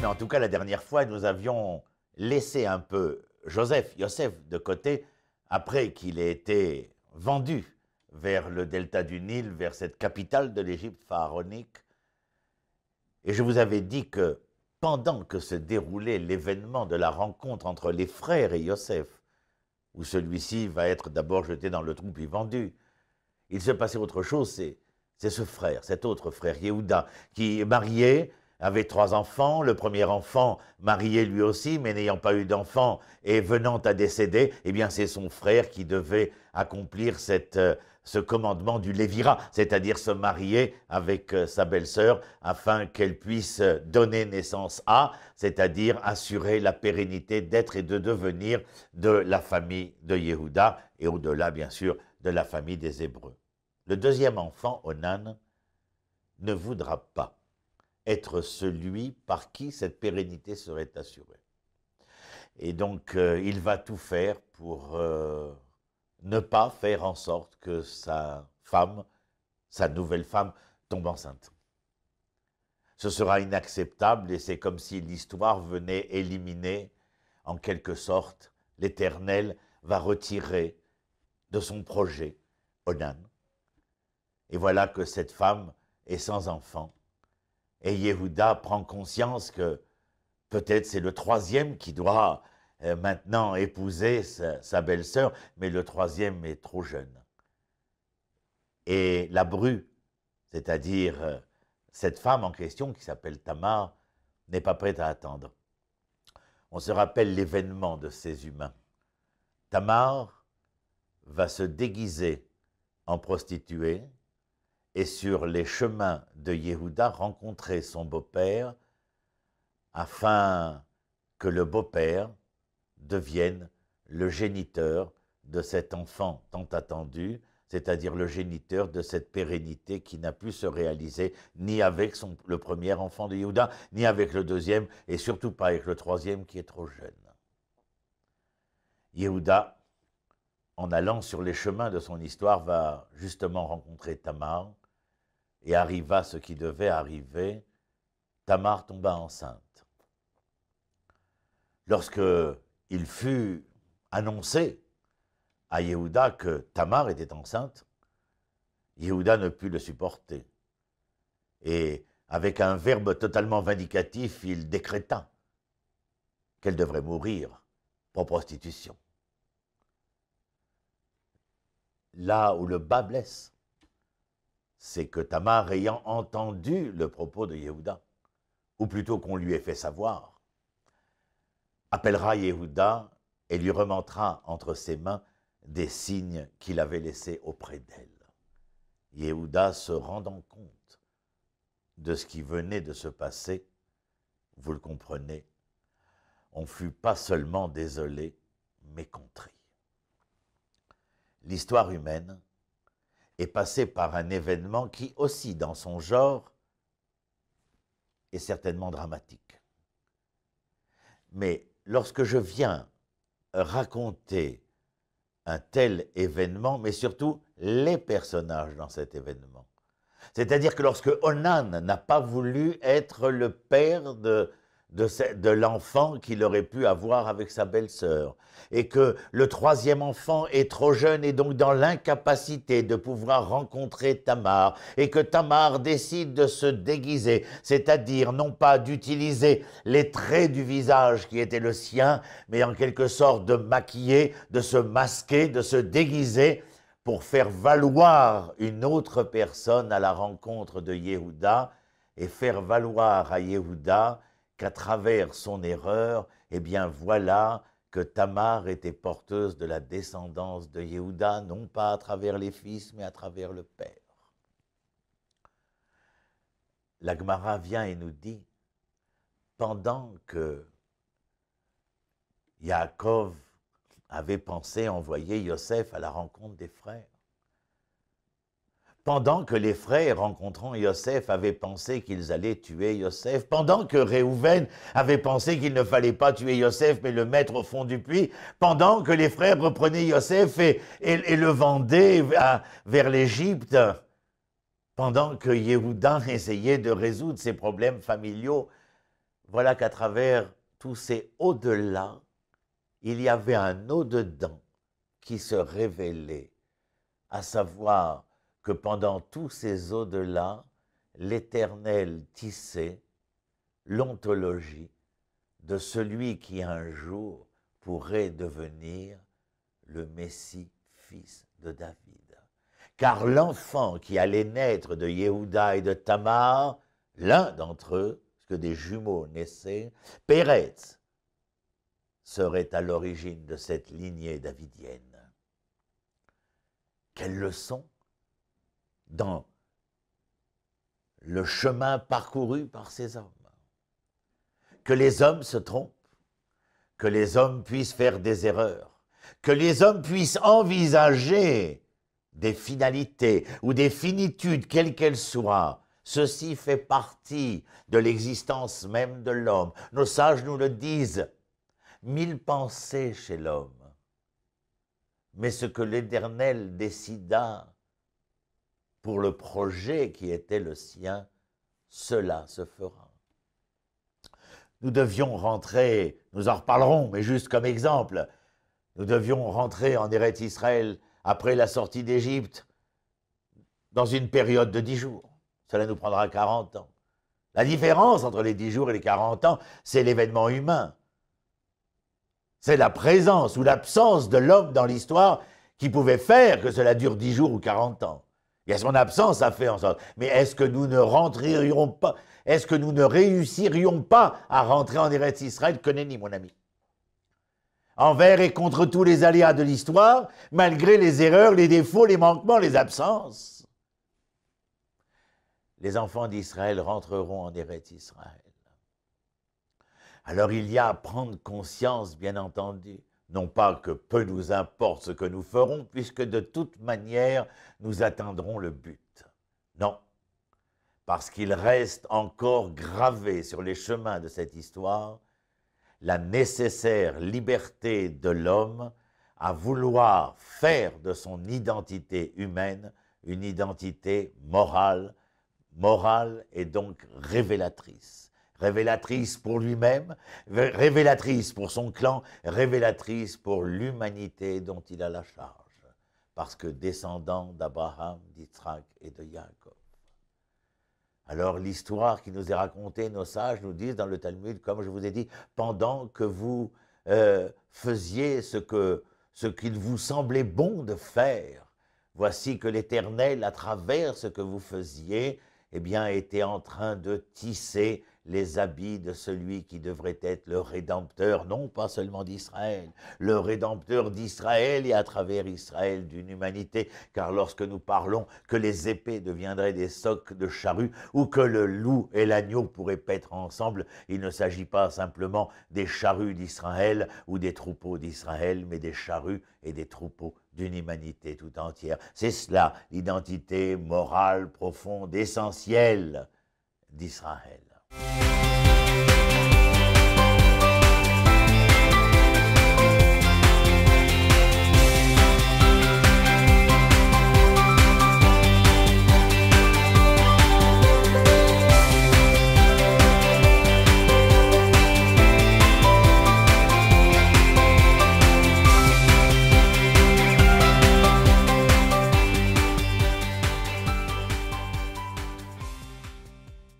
en tout cas la dernière fois, nous avions laissé un peu Yosef de côté, après qu'il ait été vendu vers le delta du Nil, vers cette capitale de l'Égypte pharaonique. Et je vous avais dit que pendant que se déroulait l'événement de la rencontre entre les frères et Yosef, où celui-ci va être d'abord jeté dans le trou puis vendu, il se passait autre chose, c'est ce frère, cet autre frère, Yehuda, qui est marié, avait 3 enfants, le premier enfant marié lui aussi, mais n'ayant pas eu d'enfant et venant à décéder, eh bien c'est son frère qui devait accomplir ce commandement du Lévira, c'est-à-dire se marier avec sa belle-sœur afin qu'elle puisse donner naissance à, c'est-à-dire assurer la pérennité d'être et de devenir de la famille de Yehuda et au-delà bien sûr de la famille des Hébreux. Le deuxième enfant, Onan, ne voudra pas être celui par qui cette pérennité serait assurée. Et donc, il va tout faire pour ne pas faire en sorte que sa femme, sa nouvelle femme, tombe enceinte. Ce sera inacceptable et c'est comme si l'histoire venait éliminer, en quelque sorte, l'Éternel va retirer de son projet Onan. Et voilà que cette femme est sans enfant. Et Yehuda prend conscience que peut-être c'est le troisième qui doit maintenant épouser sa belle-sœur, mais le troisième est trop jeune. Et la bru, c'est-à-dire cette femme en question qui s'appelle Tamar, n'est pas prête à attendre. On se rappelle l'événement de ces humains. Tamar va se déguiser en prostituée et sur les chemins de Yehuda rencontrer son beau-père afin que le beau-père devienne le géniteur de cet enfant tant attendu, c'est-à-dire le géniteur de cette pérennité qui n'a pu se réaliser ni avec le premier enfant de Yehuda, ni avec le deuxième, et surtout pas avec le troisième qui est trop jeune. Yehuda, en allant sur les chemins de son histoire, va justement rencontrer Tamar, et arriva ce qui devait arriver, Tamar tomba enceinte. Lorsque il fut annoncé à Yehuda que Tamar était enceinte, Yehuda ne put le supporter. Et avec un verbe totalement vindicatif, il décréta qu'elle devrait mourir pour prostitution. Là où le bas blesse, c'est que Tamar, ayant entendu le propos de Yehuda, ou plutôt qu'on lui ait fait savoir, appellera Yehuda et lui remontera entre ses mains des signes qu'il avait laissés auprès d'elle. Yehuda, se rendant compte de ce qui venait de se passer, vous le comprenez, on fut pas seulement désolé, mais contrit. L'histoire humaine est passée par un événement qui, aussi dans son genre, est certainement dramatique. Mais lorsque je viens raconter un tel événement, mais surtout les personnages dans cet événement, c'est-à-dire que lorsque Onan n'a pas voulu être le père de l'enfant qu'il aurait pu avoir avec sa belle-sœur, et que le troisième enfant est trop jeune et donc dans l'incapacité de pouvoir rencontrer Tamar, et que Tamar décide de se déguiser, c'est-à-dire non pas d'utiliser les traits du visage qui étaient le sien, mais en quelque sorte de maquiller, de se masquer, de se déguiser, pour faire valoir une autre personne à la rencontre de Yehuda, et faire valoir à Yehuda qu'à travers son erreur, eh bien voilà que Tamar était porteuse de la descendance de Yehuda, non pas à travers les fils, mais à travers le père. La Gemara vient et nous dit, pendant que Yaakov avait pensé envoyer Yosef à la rencontre des frères, pendant que les frères, rencontrant Yosef, avaient pensé qu'ils allaient tuer Yosef, pendant que Réhouven avait pensé qu'il ne fallait pas tuer Yosef, mais le mettre au fond du puits, pendant que les frères reprenaient Yosef et le vendaient vers l'Égypte, pendant que Yehuda essayait de résoudre ses problèmes familiaux, voilà qu'à travers tous ces au-delà, il y avait un au-dedans qui se révélait, à savoir que pendant tous ces au-delà, l'Éternel tissait l'ontologie de celui qui un jour pourrait devenir le Messie, fils de David. Car l'enfant qui allait naître de Yehuda et de Tamar, l'un d'entre eux, parce que des jumeaux naissaient, Péretz, serait à l'origine de cette lignée davidienne. Quelle leçon dans le chemin parcouru par ces hommes. Que les hommes se trompent, que les hommes puissent faire des erreurs, que les hommes puissent envisager des finalités ou des finitudes, quelles qu'elles soient. Ceci fait partie de l'existence même de l'homme. Nos sages nous le disent. 1000 pensées chez l'homme. Mais ce que l'Éternel décida pour le projet qui était le sien, cela se fera. Nous devions rentrer, nous en reparlerons, mais juste comme exemple, nous devions rentrer en Eretz Israël après la sortie d'Égypte dans une période de 10 jours. Cela nous prendra 40 ans. La différence entre les 10 jours et les 40 ans, c'est l'événement humain. C'est la présence ou l'absence de l'homme dans l'histoire qui pouvait faire que cela dure 10 jours ou 40 ans. Il y a son absence à faire en sorte. Mais est-ce que nous ne rentrerions pas, est-ce que nous ne réussirions pas à rentrer en Eretz Israël? Connais-ni, mon ami. Envers et contre tous les aléas de l'histoire, malgré les erreurs, les défauts, les manquements, les absences. Les enfants d'Israël rentreront en Eretz Israël. Alors il y a à prendre conscience, bien entendu, non pas que peu nous importe ce que nous ferons, puisque de toute manière, nous atteindrons le but. Non, parce qu'il reste encore gravé sur les chemins de cette histoire la nécessaire liberté de l'homme à vouloir faire de son identité humaine une identité morale, morale et donc révélatrice. Révélatrice pour lui-même, révélatrice pour son clan, révélatrice pour l'humanité dont il a la charge, parce que descendant d'Abraham, d'Isaac et de Jacob. Alors l'histoire qui nous est racontée, nos sages nous disent dans le Talmud, comme je vous ai dit, pendant que vous faisiez ce qu'il vous semblait bon de faire, voici que l'Éternel, à travers ce que vous faisiez, eh bien, était en train de tisser les habits de celui qui devrait être le Rédempteur, non pas seulement d'Israël, le Rédempteur d'Israël et à travers Israël d'une humanité, car lorsque nous parlons que les épées deviendraient des socs de charrues ou que le loup et l'agneau pourraient paître ensemble, il ne s'agit pas simplement des charrues d'Israël ou des troupeaux d'Israël, mais des charrues et des troupeaux d'une humanité tout entière. C'est cela, l'identité morale, profonde, essentielle d'Israël.